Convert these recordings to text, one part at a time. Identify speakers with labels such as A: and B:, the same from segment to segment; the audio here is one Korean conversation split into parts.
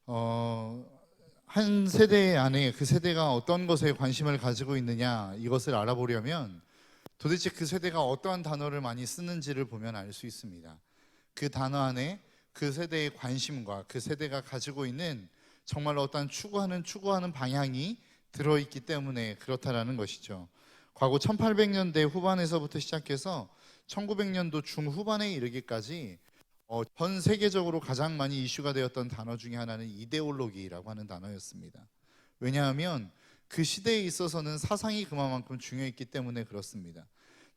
A: 한 세대 안에 그 세대가 어떤 것에 관심을 가지고 있느냐 이것을 알아보려면 도대체 그 세대가 어떠한 단어를 많이 쓰는지를 보면 알 수 있습니다. 그 단어 안에 그 세대의 관심과 그 세대가 가지고 있는 정말 어떠한 추구하는 방향이 들어있기 때문에 그렇다라는 것이죠. 과거 1800년대 후반에서부터 시작해서 1900년도 중후반에 이르기까지 전 세계적으로 가장 많이 이슈가 되었던 단어 중에 하나는 이데올로기라고 하는 단어였습니다. 왜냐하면 그 시대에 있어서는 사상이 그만큼 중요했기 때문에 그렇습니다.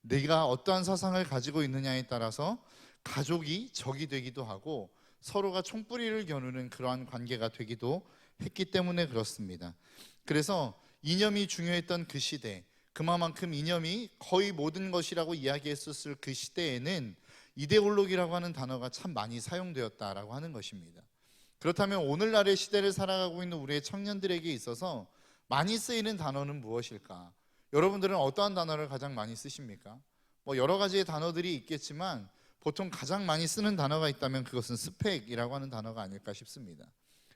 A: 내가 어떠한 사상을 가지고 있느냐에 따라서 가족이 적이 되기도 하고 서로가 총뿌리를 겨누는 그러한 관계가 되기도 했기 때문에 그렇습니다. 그래서 이념이 중요했던 그 시대, 그만큼 이념이 거의 모든 것이라고 이야기했었을 그 시대에는 이데올로기라고 하는 단어가 참 많이 사용되었다라고 하는 것입니다. 그렇다면 오늘날의 시대를 살아가고 있는 우리의 청년들에게 있어서 많이 쓰이는 단어는 무엇일까? 여러분들은 어떠한 단어를 가장 많이 쓰십니까? 여러 가지의 단어들이 있겠지만 보통 가장 많이 쓰는 단어가 있다면 그것은 스펙이라고 하는 단어가 아닐까 싶습니다.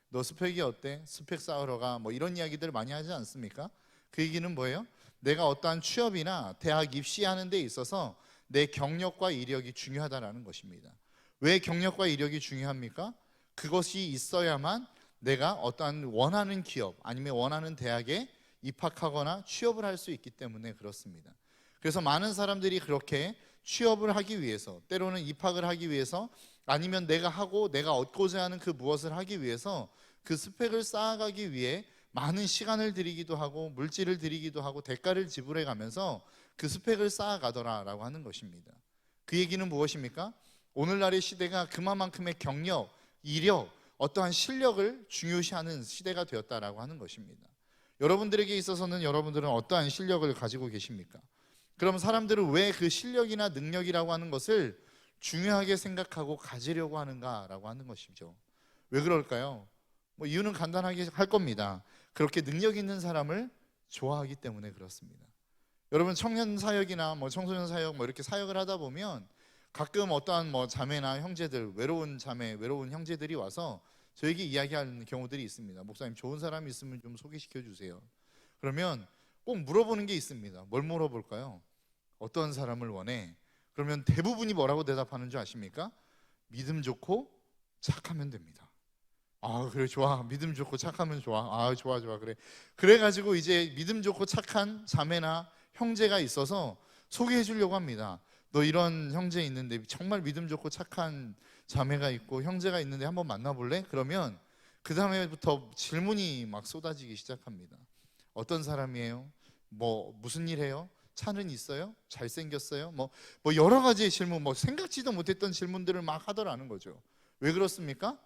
A: 너 스펙이 어때? 스펙 쌓으러 가. 이런 이야기들을 많이 하지 않습니까? 그 얘기는 뭐예요? 내가 어떠한 취업이나 대학 입시하는 데 있어서 내 경력과 이력이 중요하다는 것입니다. 왜 경력과 이력이 중요합니까? 그것이 있어야만 내가 어떠한 원하는 기업 아니면 원하는 대학에 입학하거나 취업을 할 수 있기 때문에 그렇습니다. 그래서 많은 사람들이 그렇게 취업을 하기 위해서, 때로는 입학을 하기 위해서, 아니면 내가 얻고자 하는 그 무엇을 하기 위해서 그 스펙을 쌓아가기 위해 많은 시간을 들이기도 하고 물질을 들이기도 하고 대가를 지불해 가면서 그 스펙을 쌓아가더라라고 하는 것입니다. 그 얘기는 무엇입니까? 오늘날의 시대가 그만큼의 경력, 이력, 어떠한 실력을 중요시하는 시대가 되었다라고 하는 것입니다. 여러분들에게 있어서는 여러분들은 어떠한 실력을 가지고 계십니까? 그럼 사람들은 왜 그 실력이나 능력이라고 하는 것을 중요하게 생각하고 가지려고 하는가라고 하는 것이죠. 왜 그럴까요? 이유는 간단하게 할 겁니다. 그렇게 능력 있는 사람을 좋아하기 때문에 그렇습니다. 여러분 청년 사역이나 청소년 사역 이렇게 사역을 하다 보면 가끔 어떠한 자매나 형제들, 외로운 자매, 외로운 형제들이 와서 저에게 이야기하는 경우들이 있습니다. 목사님 좋은 사람이 있으면 좀 소개시켜 주세요. 그러면 꼭 물어보는 게 있습니다. 뭘 물어볼까요? 어떤 사람을 원해? 그러면 대부분이 뭐라고 대답하는 줄 아십니까? 믿음 좋고 착하면 됩니다. 아 그래 좋아, 믿음 좋고 착하면 좋아. 아 좋아 그래. 그래가지고 이제 믿음 좋고 착한 자매나 형제가 있어서 소개해 주려고 합니다. 너 이런 형제 있는데 정말 믿음 좋고 착한 자매가 있고 형제가 있는데 한번 만나볼래? 그러면 그 다음에부터 질문이 막 쏟아지기 시작합니다. 어떤 사람이에요? 무슨 일 해요? 차는 있어요? 잘생겼어요? 여러 가지의 질문, 생각지도 못했던 질문들을 막 하더라는 거죠. 왜 그렇습니까?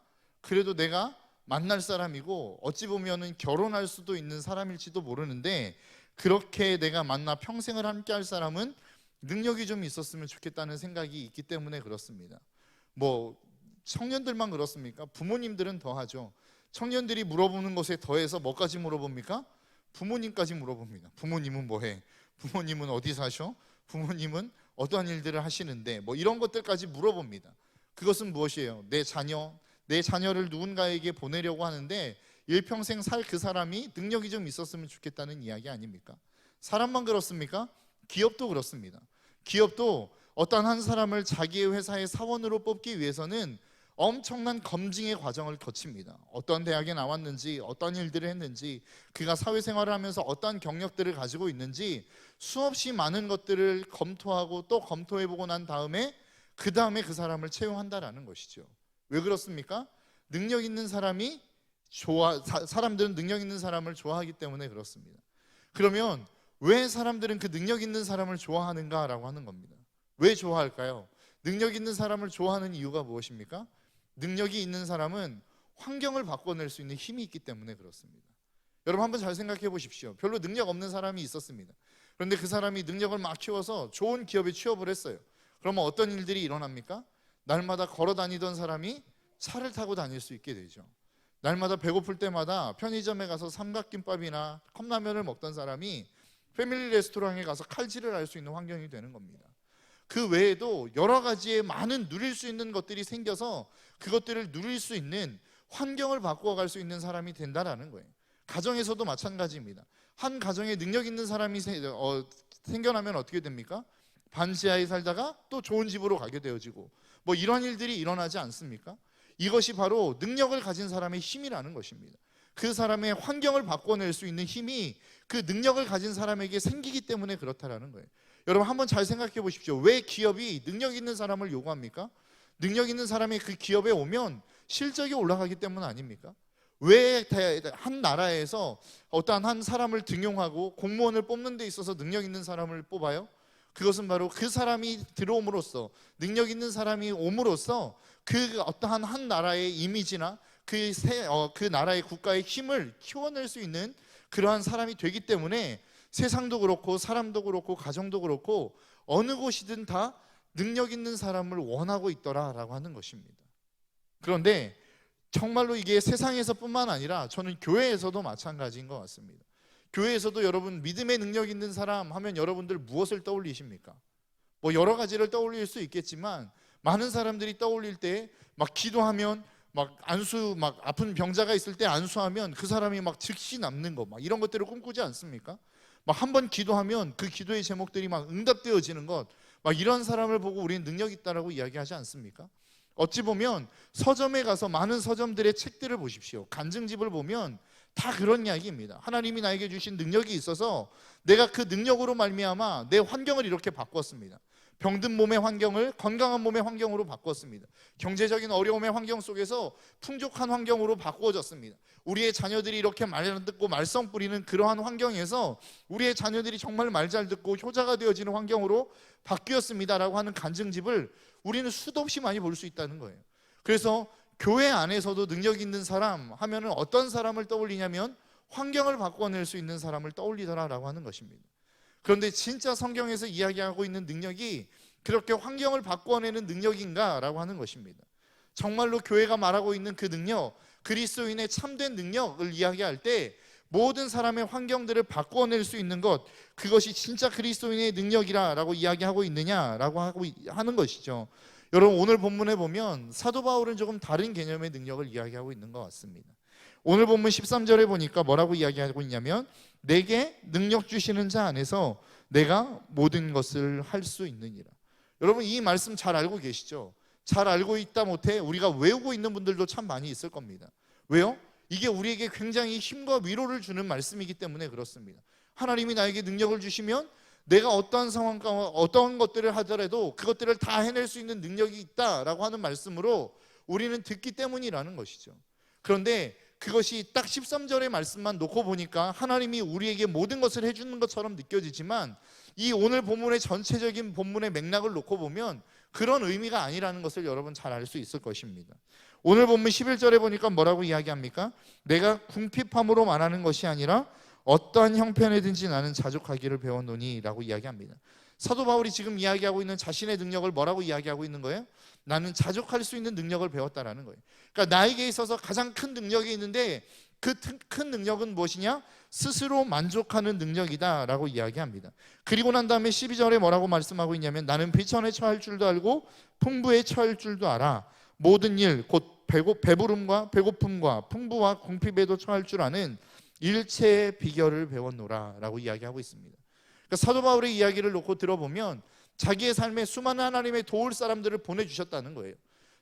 A: 그래도 내가 만날 사람이고 어찌 보면은 결혼할 수도 있는 사람일지도 모르는데 그렇게 내가 만나 평생을 함께 할 사람은 능력이 좀 있었으면 좋겠다는 생각이 있기 때문에 그렇습니다. 청년들만 그렇습니까? 부모님들은 더 하죠. 청년들이 물어보는 것에 더해서 뭐까지 물어봅니까? 부모님까지 물어봅니다. 부모님은 뭐해? 부모님은 어디 사셔? 부모님은 어떠한 일들을 하시는데 이런 것들까지 물어봅니다. 그것은 무엇이에요? 내 자녀를 누군가에게 보내려고 하는데 일평생 살 그 사람이 능력이 좀 있었으면 좋겠다는 이야기 아닙니까? 사람만 그렇습니까? 기업도 그렇습니다. 기업도 어떤 한 사람을 자기의 회사의 사원으로 뽑기 위해서는 엄청난 검증의 과정을 거칩니다. 어떤 대학에 나왔는지, 어떤 일들을 했는지, 그가 사회생활을 하면서 어떤 경력들을 가지고 있는지 수없이 많은 것들을 검토하고 또 검토해보고 난 다음에 그 다음에 그 사람을 채용한다라는 것이죠. 왜 그렇습니까? 능력 있는 사람이 사람들은 능력 있는 사람을 좋아하기 때문에 그렇습니다. 그러면 왜 사람들은 그 능력 있는 사람을 좋아하는가라고 하는 겁니다. 왜 좋아할까요? 능력 있는 사람을 좋아하는 이유가 무엇입니까? 능력이 있는 사람은 환경을 바꿔낼 수 있는 힘이 있기 때문에 그렇습니다. 여러분 한번 잘 생각해 보십시오. 별로 능력 없는 사람이 있었습니다. 그런데 그 사람이 능력을 막 키워서 좋은 기업에 취업을 했어요. 그러면 어떤 일들이 일어납니까? 날마다 걸어 다니던 사람이 차를 타고 다닐 수 있게 되죠. 날마다 배고플 때마다 편의점에 가서 삼각김밥이나 컵라면을 먹던 사람이 패밀리 레스토랑에 가서 칼질을 할 수 있는 환경이 되는 겁니다. 그 외에도 여러 가지의 많은 누릴 수 있는 것들이 생겨서 그것들을 누릴 수 있는 환경을 바꿔갈 수 있는 사람이 된다라는 거예요. 가정에서도 마찬가지입니다. 한 가정에 능력 있는 사람이 생겨나면 어떻게 됩니까? 반지하에 살다가 또 좋은 집으로 가게 되어지고 뭐 이런 일들이 일어나지 않습니까? 이것이 바로 능력을 가진 사람의 힘이라는 것입니다. 그 사람의 환경을 바꿔낼 수 있는 힘이 그 능력을 가진 사람에게 생기기 때문에 그렇다라는 거예요. 여러분 한번 잘 생각해 보십시오. 왜 기업이 능력 있는 사람을 요구합니까? 능력 있는 사람이 그 기업에 오면 실적이 올라가기 때문 아닙니까? 왜 한 나라에서 어떠한 한 사람을 등용하고 공무원을 뽑는 데 있어서 능력 있는 사람을 뽑아요? 그것은 바로 그 사람이 들어옴으로써, 능력 있는 사람이 옴으로써 그 어떠한 한 나라의 이미지나 그 나라의 국가의 힘을 키워낼 수 있는 그러한 사람이 되기 때문에 세상도 그렇고 사람도 그렇고 가정도 그렇고 어느 곳이든 다 능력 있는 사람을 원하고 있더라라고 하는 것입니다. 그런데 정말로 이게 세상에서뿐만 아니라 저는 교회에서도 마찬가지인 것 같습니다. 교회에서도 여러분 믿음의 능력 있는 사람 하면 여러분들 무엇을 떠올리십니까? 뭐 여러 가지를 떠올릴 수 있겠지만 많은 사람들이 떠올릴 때 막 기도하면 막 아픈 병자가 있을 때 안수하면 그 사람이 막 즉시 낫는 거 막 이런 것들을 꿈꾸지 않습니까? 막 한 번 기도하면 그 기도의 제목들이 막 응답되어지는 것, 막 이런 사람을 보고 우리는 능력 있다라고 이야기하지 않습니까? 어찌 보면 서점에 가서 많은 서점들의 책들을 보십시오. 간증집을 보면 다 그런 이야기입니다. 하나님이 나에게 주신 능력이 있어서 내가 그 능력으로 말미암아 내 환경을 이렇게 바꿨습니다. 병든 몸의 환경을 건강한 몸의 환경으로 바꿨습니다. 경제적인 어려움의 환경 속에서 풍족한 환경으로 바꾸어졌습니다. 우리의 자녀들이 이렇게 말 안 듣고 말썽 뿌리는 그러한 환경에서 우리의 자녀들이 정말 말 잘 듣고 효자가 되어지는 환경으로 바뀌었습니다라고 하는 간증집을 우리는 수도 없이 많이 볼 수 있다는 거예요. 그래서 교회 안에서도 능력 있는 사람 하면은 어떤 사람을 떠올리냐면 환경을 바꿔낼 수 있는 사람을 떠올리더라라고 하는 것입니다. 그런데 진짜 성경에서 이야기하고 있는 능력이 그렇게 환경을 바꿔내는 능력인가라고 하는 것입니다. 정말로 교회가 말하고 있는 그 능력, 그리스도인의 참된 능력을 이야기할 때 모든 사람의 환경들을 바꿔낼 수 있는 것, 그것이 진짜 그리스도인의 능력이라고 이야기하고 있느냐라고 하는 것이죠. 여러분 오늘 본문에 보면 사도 바울은 조금 다른 개념의 능력을 이야기하고 있는 것 같습니다. 오늘 본문 13절에 보니까 뭐라고 이야기하고 있냐면 내게 능력 주시는 자 안에서 내가 모든 것을 할 수 있느니라. 여러분 이 말씀 잘 알고 계시죠? 잘 알고 있다 못해 우리가 외우고 있는 분들도 참 많이 있을 겁니다. 왜요? 이게 우리에게 굉장히 힘과 위로를 주는 말씀이기 때문에 그렇습니다. 하나님이 나에게 능력을 주시면 내가 어떠한 상황과 어떠한 것들을 하더라도 그것들을 다 해낼 수 있는 능력이 있다라고 하는 말씀으로 우리는 듣기 때문이라는 것이죠. 그런데 그것이 딱 13절의 말씀만 놓고 보니까 하나님이 우리에게 모든 것을 해주는 것처럼 느껴지지만 이 오늘 본문의 전체적인 본문의 맥락을 놓고 보면 그런 의미가 아니라는 것을 여러분 잘 알 수 있을 것입니다. 오늘 본문 11절에 보니까 뭐라고 이야기합니까? 내가 궁핍함으로 말하는 것이 아니라 어떠한 형편에든지 나는 자족하기를 배웠노니 라고 이야기합니다. 사도 바울이 지금 이야기하고 있는 자신의 능력을 뭐라고 이야기하고 있는 거예요? 나는 자족할 수 있는 능력을 배웠다라는 거예요. 그러니까 나에게 있어서 가장 큰 능력이 있는데 그 큰 능력은 무엇이냐? 스스로 만족하는 능력이다 라고 이야기합니다. 그리고 난 다음에 12절에 뭐라고 말씀하고 있냐면 나는 비천에 처할 줄도 알고 풍부에 처할 줄도 알아. 모든 일 곧 배부름과 배고픔과 풍부와 궁핍에도 처할 줄 아는 일체의 비결을 배웠노라 라고 이야기하고 있습니다. 그러니까 사도 바울의 이야기를 놓고 들어보면 자기의 삶에 수많은 하나님의 도울 사람들을 보내주셨다는 거예요.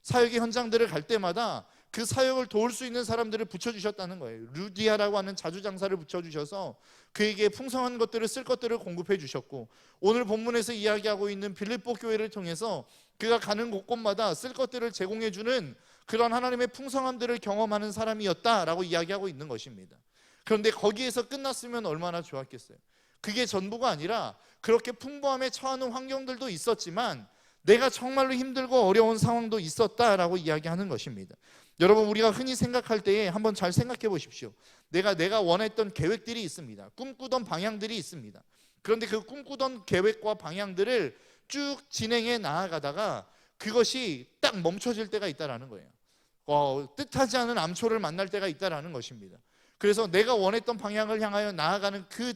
A: 사역의 현장들을 갈 때마다 그 사역을 도울 수 있는 사람들을 붙여주셨다는 거예요. 루디아라고 하는 자주장사를 붙여주셔서 그에게 풍성한 것들을 쓸 것들을 공급해 주셨고, 오늘 본문에서 이야기하고 있는 빌립보 교회를 통해서 그가 가는 곳곳마다 쓸 것들을 제공해 주는 그런 하나님의 풍성함들을 경험하는 사람이었다라고 이야기하고 있는 것입니다. 그런데 거기에서 끝났으면 얼마나 좋았겠어요. 그게 전부가 아니라 그렇게 풍부함에 처하는 환경들도 있었지만 내가 정말로 힘들고 어려운 상황도 있었다라고 이야기하는 것입니다. 여러분 우리가 흔히 생각할 때에 한번 잘 생각해 보십시오. 내가 원했던 계획들이 있습니다. 꿈꾸던 방향들이 있습니다. 그런데 그 꿈꾸던 계획과 방향들을 쭉 진행해 나아가다가 그것이 딱 멈춰질 때가 있다라는 거예요. 뜻하지 않은 암초를 만날 때가 있다라는 것입니다. 그래서 내가 원했던 방향을 향하여 나아가는 그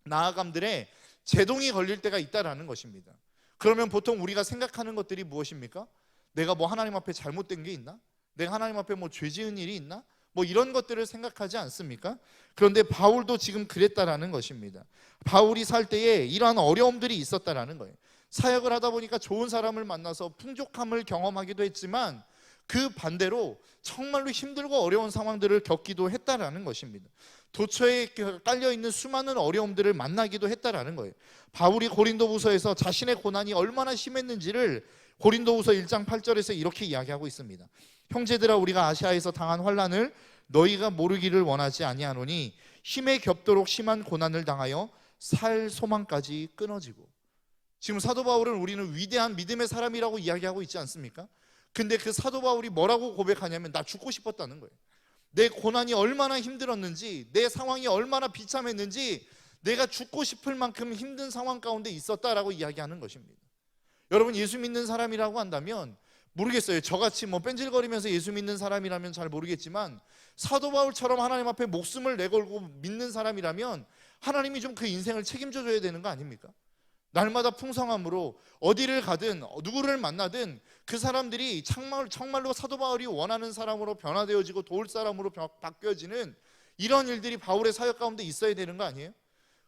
A: 나아감들에 제동이 걸릴 때가 있다라는 것입니다. 그러면 보통 우리가 생각하는 것들이 무엇입니까? 내가 뭐 하나님 앞에 잘못된 게 있나? 내가 하나님 앞에 뭐 죄 지은 일이 있나? 뭐 이런 것들을 생각하지 않습니까? 그런데 바울도 지금 그랬다라는 것입니다. 바울이 살 때에 이러한 어려움들이 있었다라는 거예요. 사역을 하다 보니까 좋은 사람을 만나서 풍족함을 경험하기도 했지만 그 반대로 정말로 힘들고 어려운 상황들을 겪기도 했다라는 것입니다. 도처에 깔려있는 수많은 어려움들을 만나기도 했다라는 거예요. 바울이 고린도후서에서 자신의 고난이 얼마나 심했는지를 고린도후서 1장 8절에서 이렇게 이야기하고 있습니다. 형제들아, 우리가 아시아에서 당한 환난을 너희가 모르기를 원하지 아니하노니 힘에 겹도록 심한 고난을 당하여 살 소망까지 끊어지고. 지금 사도 바울은 우리는 위대한 믿음의 사람이라고 이야기하고 있지 않습니까? 근데 그 사도 바울이 뭐라고 고백하냐면 나 죽고 싶었다는 거예요. 내 고난이 얼마나 힘들었는지, 내 상황이 얼마나 비참했는지 내가 죽고 싶을 만큼 힘든 상황 가운데 있었다라고 이야기하는 것입니다. 여러분, 예수 믿는 사람이라고 한다면 모르겠어요. 저같이 뭐 뺀질거리면서 예수 믿는 사람이라면 잘 모르겠지만 사도 바울처럼 하나님 앞에 목숨을 내걸고 믿는 사람이라면 하나님이 좀 그 인생을 책임져 줘야 되는 거 아닙니까? 날마다 풍성함으로 어디를 가든 누구를 만나든 그 사람들이 정말로 사도 바울이 원하는 사람으로 변화되어지고 도울 사람으로 바뀌어지는 이런 일들이 바울의 사역 가운데 있어야 되는 거 아니에요?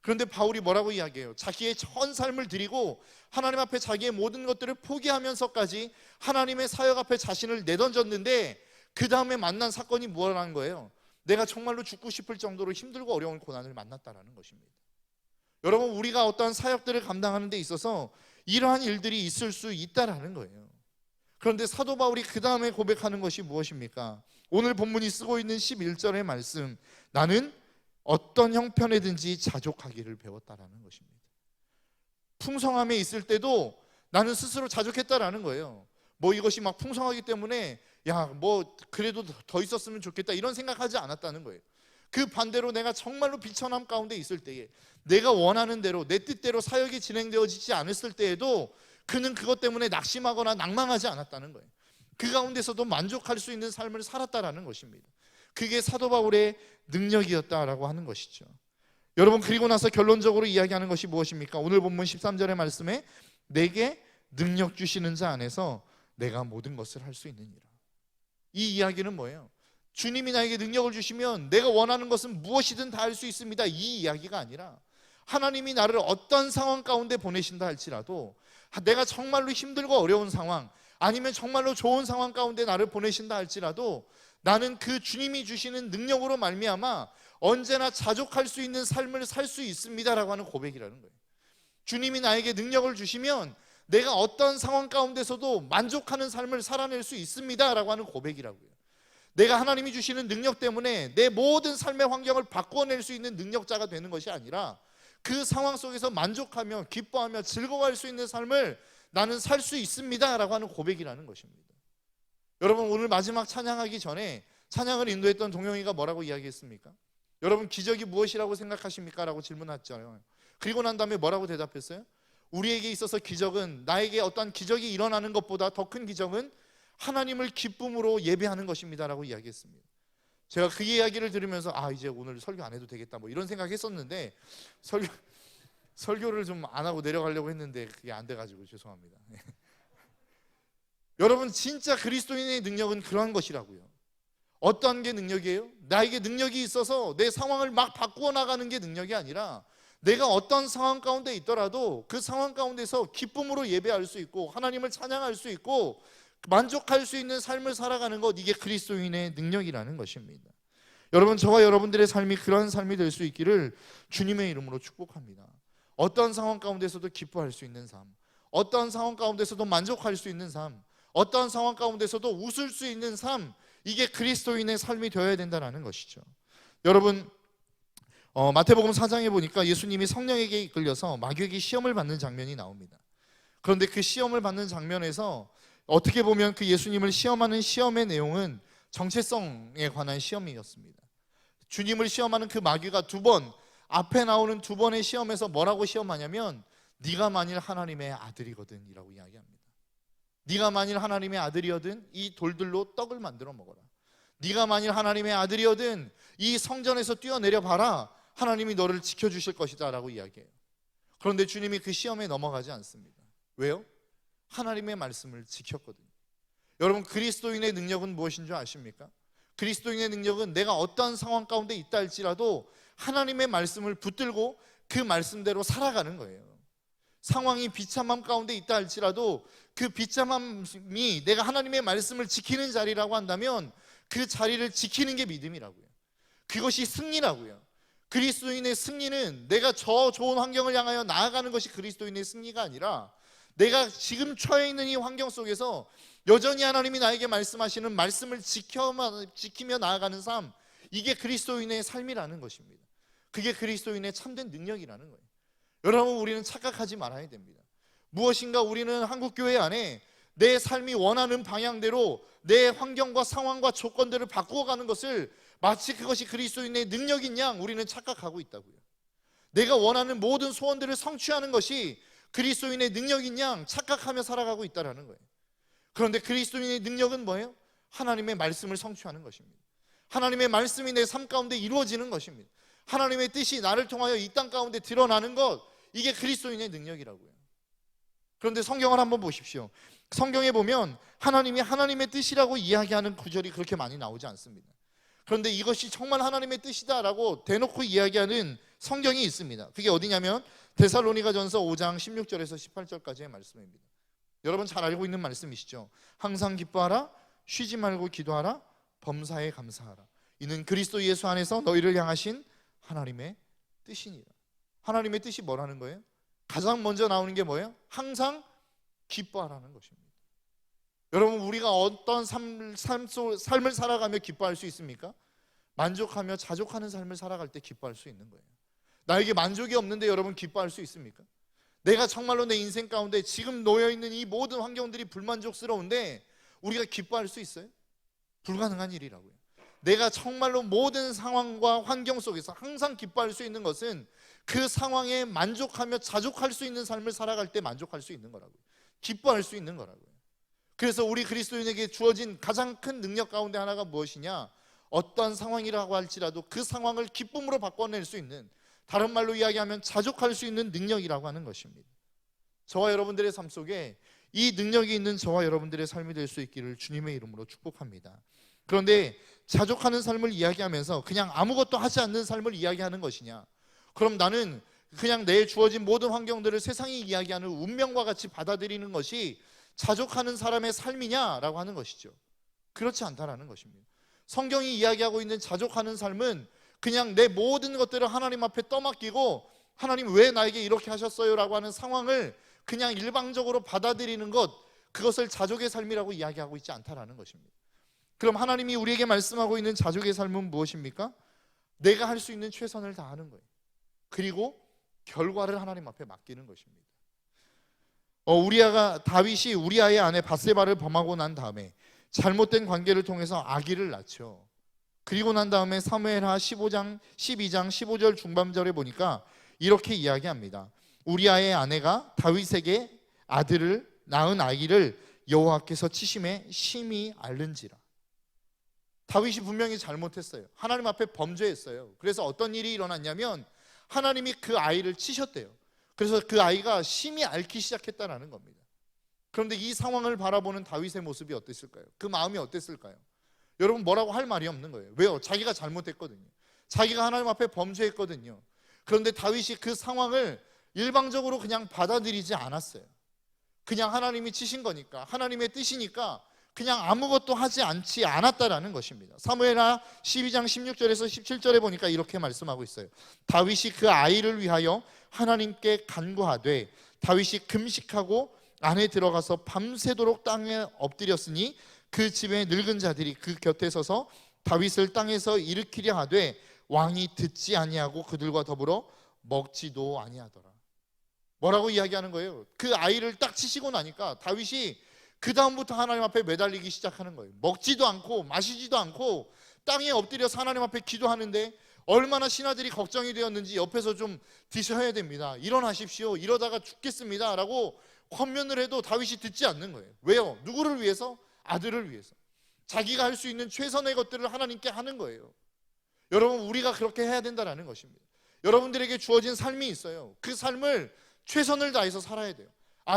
A: 그런데 바울이 뭐라고 이야기해요? 자기의 전 삶을 드리고 하나님 앞에 자기의 모든 것들을 포기하면서까지 하나님의 사역 앞에 자신을 내던졌는데 그 다음에 만난 사건이 뭐라는 거예요? 내가 정말로 죽고 싶을 정도로 힘들고 어려운 고난을 만났다라는 것입니다. 여러분, 우리가 어떠한 사역들을 감당하는 데 있어서 이러한 일들이 있을 수 있다라는 거예요. 그런데 사도 바울이 그 다음에 고백하는 것이 무엇입니까? 오늘 본문이 쓰고 있는 11절의 말씀, 나는 어떤 형편에든지 자족하기를 배웠다라는 것입니다. 풍성함에 있을 때도 나는 스스로 자족했다라는 거예요. 뭐 이것이 막 풍성하기 때문에 야, 뭐 그래도 더 있었으면 좋겠다 이런 생각하지 않았다는 거예요. 그 반대로 내가 정말로 비천함 가운데 있을 때에 내가 원하는 대로 내 뜻대로 사역이 진행되어지지 않았을 때에도 그는 그것 때문에 낙심하거나 낭망하지 않았다는 거예요. 그 가운데서도 만족할 수 있는 삶을 살았다라는 것입니다. 그게 사도 바울의 능력이었다라고 하는 것이죠. 여러분, 그리고 나서 결론적으로 이야기하는 것이 무엇입니까? 오늘 본문 13절의 말씀에 내게 능력 주시는 자 안에서 내가 모든 것을 할 수 있느니라. 이 이야기는 뭐예요? 주님이 나에게 능력을 주시면 내가 원하는 것은 무엇이든 다 할 수 있습니다. 이 이야기가 아니라 하나님이 나를 어떤 상황 가운데 보내신다 할지라도 내가 정말로 힘들고 어려운 상황 아니면 정말로 좋은 상황 가운데 나를 보내신다 할지라도 나는 그 주님이 주시는 능력으로 말미암아 언제나 자족할 수 있는 삶을 살 수 있습니다라고 하는 고백이라는 거예요. 주님이 나에게 능력을 주시면 내가 어떤 상황 가운데서도 만족하는 삶을 살아낼 수 있습니다라고 하는 고백이라고요. 내가 하나님이 주시는 능력 때문에 내 모든 삶의 환경을 바꿔낼 수 있는 능력자가 되는 것이 아니라 그 상황 속에서 만족하며 기뻐하며 즐거워할 수 있는 삶을 나는 살 수 있습니다라고 하는 고백이라는 것입니다. 여러분, 오늘 마지막 찬양하기 전에 찬양을 인도했던 동영이가 뭐라고 이야기했습니까? 여러분, 기적이 무엇이라고 생각하십니까? 라고 질문했잖아요. 그리고 난 다음에 뭐라고 대답했어요? 우리에게 있어서 기적은, 나에게 어떤 기적이 일어나는 것보다 더 큰 기적은 하나님을 기쁨으로 예배하는 것입니다 라고 이야기했습니다. 제가 그 이야기를 들으면서 이제 오늘 설교 안 해도 되겠다 뭐 이런 생각했었는데 설교를 좀 안 하고 내려가려고 했는데 그게 안 돼가지고 죄송합니다. 여러분, 진짜 그리스도인의 능력은 그러한 것이라고요. 어떤 게 능력이에요? 나에게 능력이 있어서 내 상황을 막 바꾸어 나가는 게 능력이 아니라 내가 어떤 상황 가운데 있더라도 그 상황 가운데서 기쁨으로 예배할 수 있고 하나님을 찬양할 수 있고 만족할 수 있는 삶을 살아가는 것, 이게 그리스도인의 능력이라는 것입니다. 여러분, 저와 여러분들의 삶이 그런 삶이 될 수 있기를 주님의 이름으로 축복합니다. 어떤 상황 가운데서도 기뻐할 수 있는 삶, 어떤 상황 가운데서도 만족할 수 있는 삶, 어떤 상황 가운데서도 웃을 수 있는 삶, 이게 그리스도인의 삶이 되어야 된다는 것이죠. 여러분, 마태복음 4장에 보니까 예수님이 성령에게 이끌려서 마귀에게 시험을 받는 장면이 나옵니다. 그런데 그 시험을 받는 장면에서 어떻게 보면 그 예수님을 시험하는 시험의 내용은 정체성에 관한 시험이었습니다. 주님을 시험하는 그 마귀가 앞에 나오는 두 번의 시험에서 뭐라고 시험하냐면 네가 만일 하나님의 아들이거든 이라고 이야기합니다. 네가 만일 하나님의 아들이거든 이 돌들로 떡을 만들어 먹어라. 네가 만일 하나님의 아들이거든 이 성전에서 뛰어내려 봐라. 하나님이 너를 지켜주실 것이다 라고 이야기해요. 그런데 주님이 그 시험에 넘어가지 않습니다. 왜요? 하나님의 말씀을 지켰거든요. 여러분, 그리스도인의 능력은 무엇인 줄 아십니까? 그리스도인의 능력은 내가 어떠한 상황 가운데 있다 할지라도 하나님의 말씀을 붙들고 그 말씀대로 살아가는 거예요. 상황이 비참함 가운데 있다 할지라도 그 비참함이 내가 하나님의 말씀을 지키는 자리라고 한다면 그 자리를 지키는 게 믿음이라고요. 그것이 승리라고요. 그리스도인의 승리는 내가 저 좋은 환경을 향하여 나아가는 것이 그리스도인의 승리가 아니라 내가 지금 처해 있는 이 환경 속에서 여전히 하나님이 나에게 말씀하시는 말씀을 지키며 나아가는 삶, 이게 그리스도인의 삶이라는 것입니다. 그게 그리스도인의 참된 능력이라는 거예요. 여러분, 우리는 착각하지 말아야 됩니다. 무엇인가 우리는 한국교회 안에 내 삶이 원하는 방향대로 내 환경과 상황과 조건들을 바꾸어가는 것을 마치 그것이 그리스도인의 능력인 양 우리는 착각하고 있다고요. 내가 원하는 모든 소원들을 성취하는 것이 그리스도인의 능력인 양 착각하며 살아가고 있다는 거예요. 그런데 그리스도인의 능력은 뭐예요? 하나님의 말씀을 성취하는 것입니다. 하나님의 말씀이 내 삶 가운데 이루어지는 것입니다. 하나님의 뜻이 나를 통하여 이 땅 가운데 드러나는 것, 이게 그리스도인의 능력이라고요. 그런데 성경을 한번 보십시오. 성경에 보면 하나님이 하나님의 뜻이라고 이야기하는 구절이 그렇게 많이 나오지 않습니다. 그런데 이것이 정말 하나님의 뜻이다라고 대놓고 이야기하는 성경이 있습니다. 그게 어디냐면 데살로니가전서 5장 16절에서 18절까지의 말씀입니다. 여러분 잘 알고 있는 말씀이시죠? 항상 기뻐하라, 쉬지 말고 기도하라, 범사에 감사하라. 이는 그리스도 예수 안에서 너희를 향하신 하나님의 뜻이니라. 하나님의 뜻이 뭐라는 거예요? 가장 먼저 나오는 게 뭐예요? 항상 기뻐하라는 것입니다. 여러분, 우리가 어떤 삶을 살아가며 기뻐할 수 있습니까? 만족하며 자족하는 삶을 살아갈 때 기뻐할 수 있는 거예요. 나에게 만족이 없는데 여러분 기뻐할 수 있습니까? 내가 정말로 내 인생 가운데 지금 놓여있는 이 모든 환경들이 불만족스러운데 우리가 기뻐할 수 있어요? 불가능한 일이라고요. 내가 정말로 모든 상황과 환경 속에서 항상 기뻐할 수 있는 것은 그 상황에 만족하며 자족할 수 있는 삶을 살아갈 때 만족할 수 있는 거라고요. 기뻐할 수 있는 거라고요. 그래서 우리 그리스도인에게 주어진 가장 큰 능력 가운데 하나가 무엇이냐? 어떤 상황이라고 할지라도 그 상황을 기쁨으로 바꿔낼 수 있는, 다른 말로 이야기하면 자족할 수 있는 능력이라고 하는 것입니다. 저와 여러분들의 삶 속에 이 능력이 있는 저와 여러분들의 삶이 될 수 있기를 주님의 이름으로 축복합니다. 그런데 자족하는 삶을 이야기하면서 그냥 아무것도 하지 않는 삶을 이야기하는 것이냐? 그럼 나는 그냥 내 주어진 모든 환경들을 세상이 이야기하는 운명과 같이 받아들이는 것이 자족하는 사람의 삶이냐라고 하는 것이죠. 그렇지 않다라는 것입니다. 성경이 이야기하고 있는 자족하는 삶은 그냥 내 모든 것들을 하나님 앞에 떠맡기고 하나님 왜 나에게 이렇게 하셨어요? 라고 하는 상황을 그냥 일방적으로 받아들이는 것, 그것을 자족의 삶이라고 이야기하고 있지 않다라는 것입니다. 그럼 하나님이 우리에게 말씀하고 있는 자족의 삶은 무엇입니까? 내가 할 수 있는 최선을 다하는 거예요. 그리고 결과를 하나님 앞에 맡기는 것입니다. 다윗이 우리아의 아내 밧세바를 범하고 난 다음에 잘못된 관계를 통해서 아기를 낳죠. 그리고 난 다음에 사무엘하 12장 15절 중반절에 보니까 이렇게 이야기합니다. 우리아의 아내가 다윗에게 아들을 낳은 아기를 여호와께서 치심에 심히 앓는지라. 다윗이 분명히 잘못했어요. 하나님 앞에 범죄했어요. 그래서 어떤 일이 일어났냐면 하나님이 그 아이를 치셨대요. 그래서 그 아이가 심히 앓기 시작했다는 겁니다. 그런데 이 상황을 바라보는 다윗의 모습이 어땠을까요? 그 마음이 어땠을까요? 여러분, 뭐라고 할 말이 없는 거예요. 왜요? 자기가 잘못했거든요. 자기가 하나님 앞에 범죄했거든요. 그런데 다윗이 그 상황을 일방적으로 그냥 받아들이지 않았어요. 그냥 하나님이 치신 거니까, 하나님의 뜻이니까 그냥 아무것도 하지 않았다라는 것입니다. 사무엘하 12장 16절에서 17절에 보니까 이렇게 말씀하고 있어요. 다윗이 그 아이를 위하여 하나님께 간구하되 다윗이 금식하고 안에 들어가서 밤새도록 땅에 엎드렸으니 그 집의 늙은 자들이 그 곁에 서서 다윗을 땅에서 일으키려 하되 왕이 듣지 아니하고 그들과 더불어 먹지도 아니하더라. 뭐라고 이야기하는 거예요? 그 아이를 딱 치시고 나니까 다윗이 그 다음부터 하나님 앞에 매달리기 시작하는 거예요. 먹지도 않고 마시지도 않고 땅에 엎드려서 하나님 앞에 기도하는데 얼마나 신하들이 걱정이 되었는지 옆에서 좀 드셔야 됩니다. 일어나십시오. 이러다가 죽겠습니다. 라고 권면을 해도 다윗이 듣지 않는 거예요. 왜요? 누구를 위해서? 아들을 위해서. 자기가 할 수 있는 최선의 것들을 하나님께 하는 거예요. 여러분, 우리가 그렇게 해야 된다는 것입니다. 여러분들에게 주어진 삶이 있어요. 그 삶을 최선을 다해서 살아야 돼요.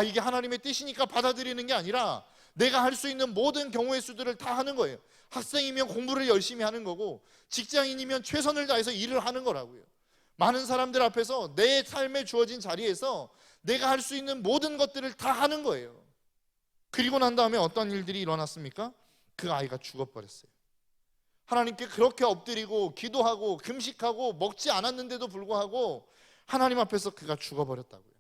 A: 이게 하나님의 뜻이니까 받아들이는 게 아니라
B: 내가 할 수 있는 모든 경우의 수들을 다 하는 거예요. 학생이면 공부를 열심히 하는 거고, 직장인이면 최선을 다해서 일을 하는 거라고요. 많은 사람들 앞에서 내 삶에 주어진 자리에서 내가 할 수 있는 모든 것들을 다 하는 거예요. 그리고 난 다음에 어떤 일들이 일어났습니까? 그 아이가 죽어버렸어요. 하나님께 그렇게 엎드리고 기도하고 금식하고 먹지 않았는데도 불구하고 하나님 앞에서 그가 죽어버렸다고요.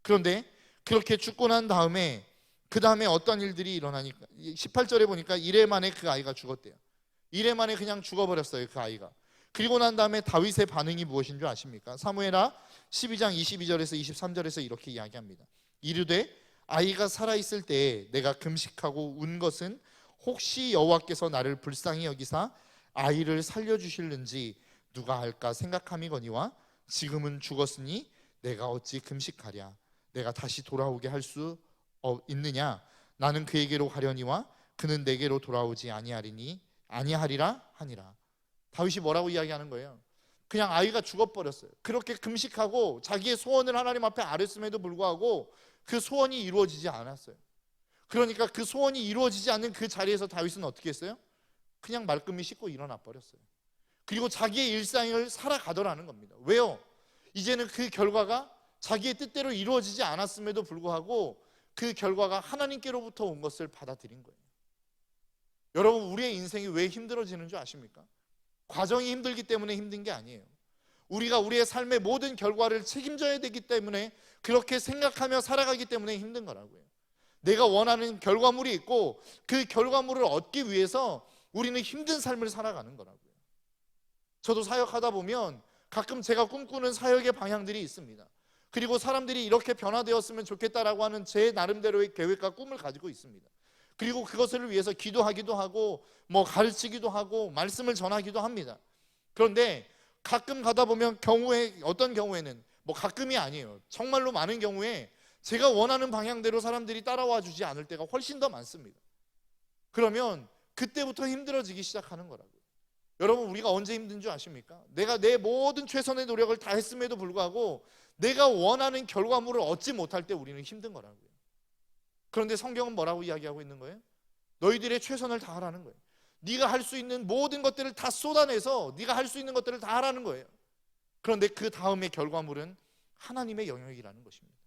B: 그런데 그렇게 죽고 난 다음에 그 다음에 어떤 일들이 일어나니까 18절에 보니까 이래 만에 그 아이가 죽었대요. 이래 만에 그냥 죽어버렸어요, 그 아이가. 그리고 난 다음에 다윗의 반응이 무엇인 줄 아십니까? 사무엘하 12장 22절에서 23절에서 이렇게 이야기합니다. 이르되 아이가 살아있을 때에 내가 금식하고 운 것은 혹시 여호와께서 나를 불쌍히 여기사 아이를 살려주실는지 누가 알까 생각함이거니와 지금은 죽었으니 내가 어찌 금식하랴. 내가 다시 돌아오게 할 수 있느냐. 나는 그에게로 가려니와 그는 내게로 돌아오지 아니하리라 하니라. 다윗이 뭐라고 이야기하는 거예요? 그냥 아이가 죽어버렸어요. 그렇게 금식하고 자기의 소원을 하나님 앞에 아뢰음에도 불구하고 그 소원이 이루어지지 않았어요. 그러니까 그 소원이 이루어지지 않는 그 자리에서 다윗은 어떻게 했어요? 그냥 말끔히 씻고 일어나 버렸어요. 그리고 자기의 일상을 살아가더라는 겁니다. 왜요? 이제는 그 결과가 자기의 뜻대로 이루어지지 않았음에도 불구하고 그 결과가 하나님께로부터 온 것을 받아들인 거예요. 여러분, 우리의 인생이 왜 힘들어지는 줄 아십니까? 과정이 힘들기 때문에 힘든 게 아니에요. 우리가 우리의 삶의 모든 결과를 책임져야 되기 때문에, 그렇게 생각하며 살아가기 때문에 힘든 거라고요. 내가 원하는 결과물이 있고 그 결과물을 얻기 위해서 우리는 힘든 삶을 살아가는 거라고요. 저도 사역하다 보면 가끔 제가 꿈꾸는 사역의 방향들이 있습니다. 그리고 사람들이 이렇게 변화되었으면 좋겠다라고 하는 제 나름대로의 계획과 꿈을 가지고 있습니다. 그리고 그것을 위해서 기도하기도 하고 가르치기도 하고 말씀을 전하기도 합니다. 그런데 가끔 가다 보면 어떤 경우에는 가끔이 아니에요. 정말로 많은 경우에 제가 원하는 방향대로 사람들이 따라와 주지 않을 때가 훨씬 더 많습니다. 그러면 그때부터 힘들어지기 시작하는 거라고요. 여러분, 우리가 언제 힘든 줄 아십니까? 내가 내 모든 최선의 노력을 다 했음에도 불구하고 내가 원하는 결과물을 얻지 못할 때 우리는 힘든 거라고요. 그런데 성경은 뭐라고 이야기하고 있는 거예요? 너희들의 최선을 다하라는 거예요. 네가 할 수 있는 모든 것들을 다 쏟아내서 네가 할 수 있는 것들을 다 하라는 거예요. 그런데 그 다음의 결과물은 하나님의 영역이라는 것입니다.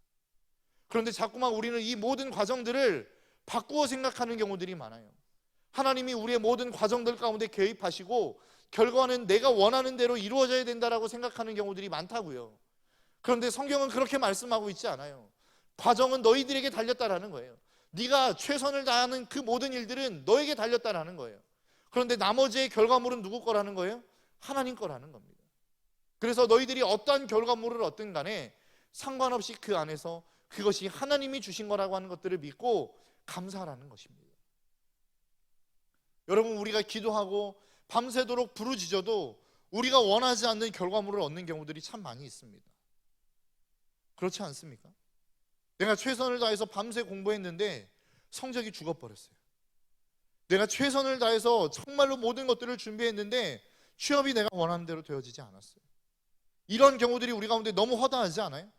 B: 그런데 자꾸만 우리는 이 모든 과정들을 바꾸어 생각하는 경우들이 많아요. 하나님이 우리의 모든 과정들 가운데 개입하시고 결과는 내가 원하는 대로 이루어져야 된다라고 생각하는 경우들이 많다고요. 그런데 성경은 그렇게 말씀하고 있지 않아요. 과정은 너희들에게 달렸다라는 거예요. 네가 최선을 다하는 그 모든 일들은 너에게 달렸다라는 거예요. 그런데 나머지의 결과물은 누구 거라는 거예요? 하나님 거라는 겁니다. 그래서 너희들이 어떠한 결과물을 얻든 간에 상관없이 그 안에서 그것이 하나님이 주신 거라고 하는 것들을 믿고 감사하라는 것입니다. 여러분, 우리가 기도하고 밤새도록 부르짖어도 우리가 원하지 않는 결과물을 얻는 경우들이 참 많이 있습니다. 그렇지 않습니까? 내가 최선을 다해서 밤새 공부했는데 성적이 죽어버렸어요. 내가 최선을 다해서 정말로 모든 것들을 준비했는데 취업이 내가 원하는 대로 되어지지 않았어요. 이런 경우들이 우리 가운데 너무 허다하지 않아요?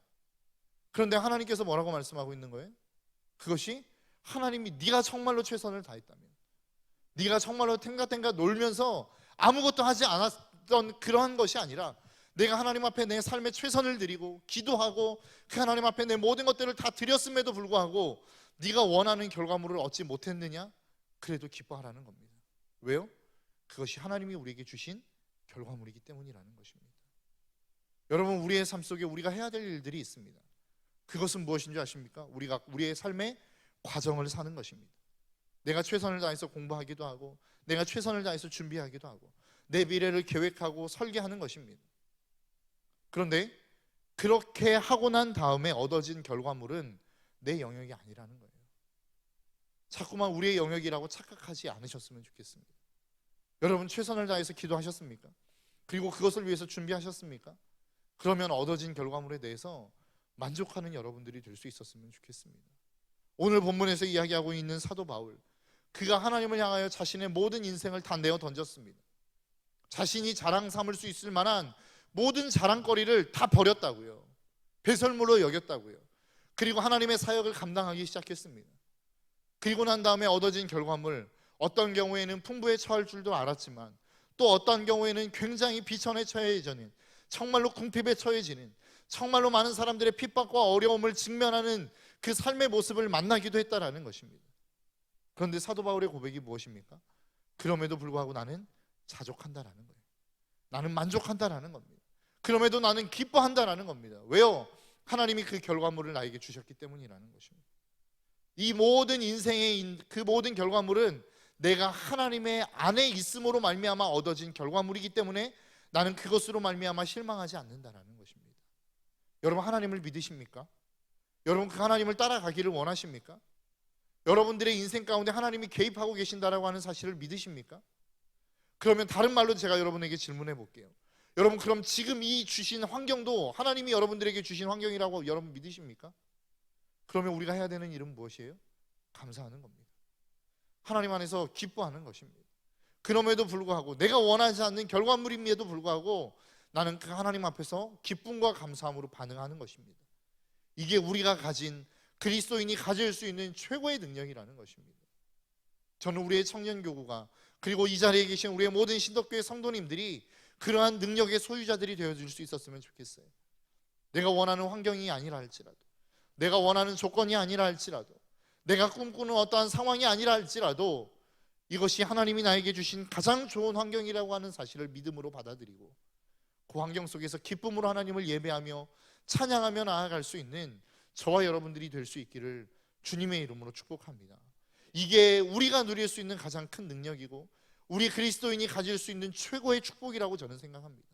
B: 그런데 하나님께서 뭐라고 말씀하고 있는 거예요? 그것이 하나님이 네가 정말로 최선을 다했다면, 네가 정말로 탱가탱가 놀면서 아무것도 하지 않았던 그러한 것이 아니라 내가 하나님 앞에 내 삶에 최선을 드리고 기도하고 그 하나님 앞에 내 모든 것들을 다 드렸음에도 불구하고 네가 원하는 결과물을 얻지 못했느냐? 그래도 기뻐하라는 겁니다. 왜요? 그것이 하나님이 우리에게 주신 결과물이기 때문이라는 것입니다. 여러분, 우리의 삶 속에 우리가 해야 될 일들이 있습니다. 그것은 무엇인 줄 아십니까? 우리가 우리의 삶의 과정을 사는 것입니다. 내가 최선을 다해서 공부하기도 하고 내가 최선을 다해서 준비하기도 하고 내 미래를 계획하고 설계하는 것입니다. 그런데 그렇게 하고 난 다음에 얻어진 결과물은 내 영역이 아니라는 거예요. 자꾸만 우리의 영역이라고 착각하지 않으셨으면 좋겠습니다. 여러분, 최선을 다해서 기도하셨습니까? 그리고 그것을 위해서 준비하셨습니까? 그러면 얻어진 결과물에 대해서 만족하는 여러분들이 될 수 있었으면 좋겠습니다. 오늘 본문에서 이야기하고 있는 사도 바울, 그가 하나님을 향하여 자신의 모든 인생을 다 내어 던졌습니다. 자신이 자랑 삼을 수 있을 만한 모든 자랑거리를 다 버렸다고요. 배설물로 여겼다고요. 그리고 하나님의 사역을 감당하기 시작했습니다. 그리고 난 다음에 얻어진 결과물, 어떤 경우에는 풍부에 처할 줄도 알았지만 또 어떤 경우에는 굉장히 비천에 처해지는, 정말로 궁핍에 처해지는, 정말로 많은 사람들의 핍박과 어려움을 직면하는 그 삶의 모습을 만나기도 했다라는 것입니다. 그런데 사도 바울의 고백이 무엇입니까? 그럼에도 불구하고 나는 자족한다라는 거예요. 나는 만족한다라는 겁니다. 그럼에도 나는 기뻐한다라는 겁니다. 왜요? 하나님이 그 결과물을 나에게 주셨기 때문이라는 것입니다. 이 모든 인생의 그 모든 결과물은 내가 하나님의 안에 있음으로 말미암아 얻어진 결과물이기 때문에 나는 그것으로 말미암아 실망하지 않는다라는 것입니다. 여러분, 하나님을 믿으십니까? 여러분, 그 하나님을 따라가기를 원하십니까? 여러분들의 인생 가운데 하나님이 개입하고 계신다라고 하는 사실을 믿으십니까? 그러면 다른 말로 제가 여러분에게 질문해 볼게요. 여러분, 그럼 지금 이 주신 환경도 하나님이 여러분들에게 주신 환경이라고 여러분 믿으십니까? 그러면 우리가 해야 되는 일은 무엇이에요? 감사하는 겁니다. 하나님 안에서 기뻐하는 것입니다. 그럼에도 불구하고 내가 원하지 않는 결과물임에도 불구하고 나는 그 하나님 앞에서 기쁨과 감사함으로 반응하는 것입니다. 이게 우리가 가진, 그리스도인이 가질 수 있는 최고의 능력이라는 것입니다. 저는 우리의 청년교구가, 그리고 이 자리에 계신 우리의 모든 신덕교회 성도님들이 그러한 능력의 소유자들이 되어줄 수 있었으면 좋겠어요. 내가 원하는 환경이 아니라 할지라도, 내가 원하는 조건이 아니라 할지라도, 내가 꿈꾸는 어떠한 상황이 아니라 할지라도 이것이 하나님이 나에게 주신 가장 좋은 환경이라고 하는 사실을 믿음으로 받아들이고 그 환경 속에서 기쁨으로 하나님을 예배하며 찬양하며 나아갈 수 있는 저와 여러분들이 될 수 있기를 주님의 이름으로 축복합니다. 이게 우리가 누릴 수 있는 가장 큰 능력이고 우리 그리스도인이 가질 수 있는 최고의 축복이라고 저는 생각합니다.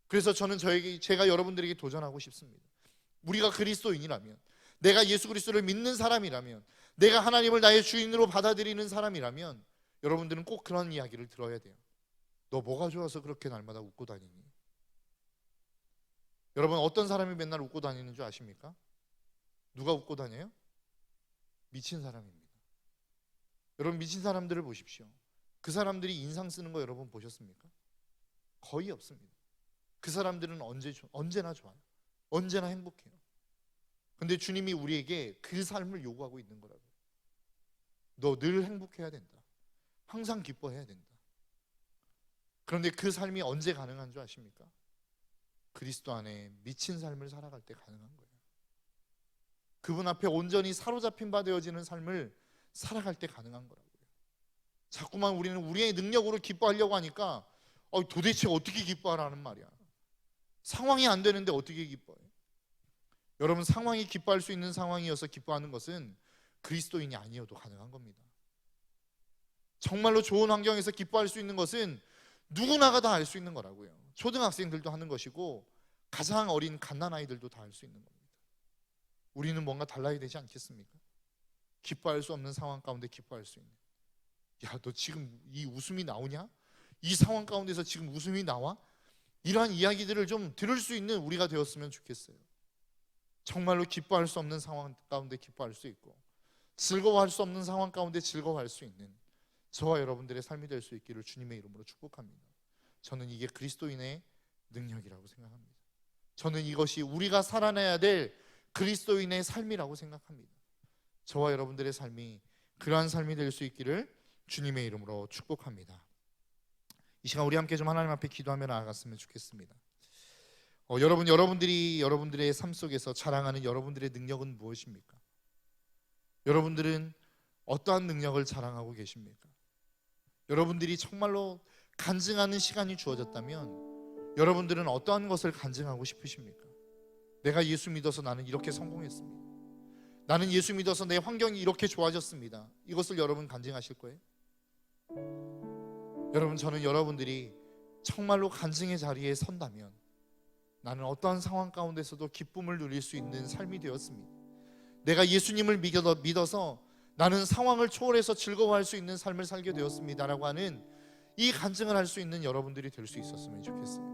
B: 그래서 저는 제가 여러분들에게 도전하고 싶습니다. 우리가 그리스도인이라면, 내가 예수 그리스도를 믿는 사람이라면, 내가 하나님을 나의 주인으로 받아들이는 사람이라면 여러분들은 꼭 그런 이야기를 들어야 돼요. 너 뭐가 좋아서 그렇게 날마다 웃고 다니니? 여러분, 어떤 사람이 맨날 웃고 다니는 줄 아십니까? 누가 웃고 다녀요? 미친 사람입니다. 여러분, 미친 사람들을 보십시오. 그 사람들이 인상 쓰는 거 여러분 보셨습니까? 거의 없습니다. 그 사람들은 언제나 좋아요. 언제나 행복해요. 근데 주님이 우리에게 그 삶을 요구하고 있는 거라고요. 너 늘 행복해야 된다. 항상 기뻐해야 된다. 그런데 그 삶이 언제 가능한 줄 아십니까? 그리스도 안에 미친 삶을 살아갈 때 가능한 거예요. 그분 앞에 온전히 사로잡힌 바 되어지는 삶을 살아갈 때 가능한 거라고요. 자꾸만 우리는 우리의 능력으로 기뻐하려고 하니까 도대체 어떻게 기뻐하라는 말이야. 상황이 안 되는데 어떻게 기뻐해? 여러분, 상황이 기뻐할 수 있는 상황이어서 기뻐하는 것은 그리스도인이 아니어도 가능한 겁니다. 정말로 좋은 환경에서 기뻐할 수 있는 것은 누구나가 다 할 수 있는 거라고요. 초등학생들도 하는 것이고 가장 어린 갓난아이들도 다 할 수 있는 겁니다. 우리는 뭔가 달라야 되지 않겠습니까? 기뻐할 수 없는 상황 가운데 기뻐할 수 있는, 야, 너 지금 이 웃음이 나오냐? 이 상황 가운데서 지금 웃음이 나와? 이러한 이야기들을 좀 들을 수 있는 우리가 되었으면 좋겠어요. 정말로 기뻐할 수 없는 상황 가운데 기뻐할 수 있고 즐거워할 수 없는 상황 가운데 즐거워할 수 있는 저와 여러분들의 삶이 될 수 있기를 주님의 이름으로 축복합니다. 저는 이게 그리스도인의 능력이라고 생각합니다. 저는 이것이 우리가 살아내야 될 그리스도인의 삶이라고 생각합니다. 저와 여러분들의 삶이 그러한 삶이 될 수 있기를 주님의 이름으로 축복합니다. 이 시간 우리 함께 좀 하나님 앞에 기도하며 나아갔으면 좋겠습니다. 여러분들이 여러분들의 삶 속에서 자랑하는 여러분들의 능력은 무엇입니까? 여러분들은 어떠한 능력을 자랑하고 계십니까? 여러분들이 정말로 간증하는 시간이 주어졌다면 여러분들은 어떠한 것을 간증하고 싶으십니까? 내가 예수 믿어서 나는 이렇게 성공했습니다. 나는 예수 믿어서 내 환경이 이렇게 좋아졌습니다. 이것을 여러분 간증하실 거예요? 여러분, 저는 여러분들이 정말로 간증의 자리에 선다면 나는 어떠한 상황 가운데서도 기쁨을 누릴 수 있는 삶이 되었습니다. 내가 예수님을 믿어서 나는 상황을 초월해서 즐거워할 수 있는 삶을 살게 되었습니다 라고 하는 이 간증을 할 수 있는 여러분들이 될 수 있었으면 좋겠어요.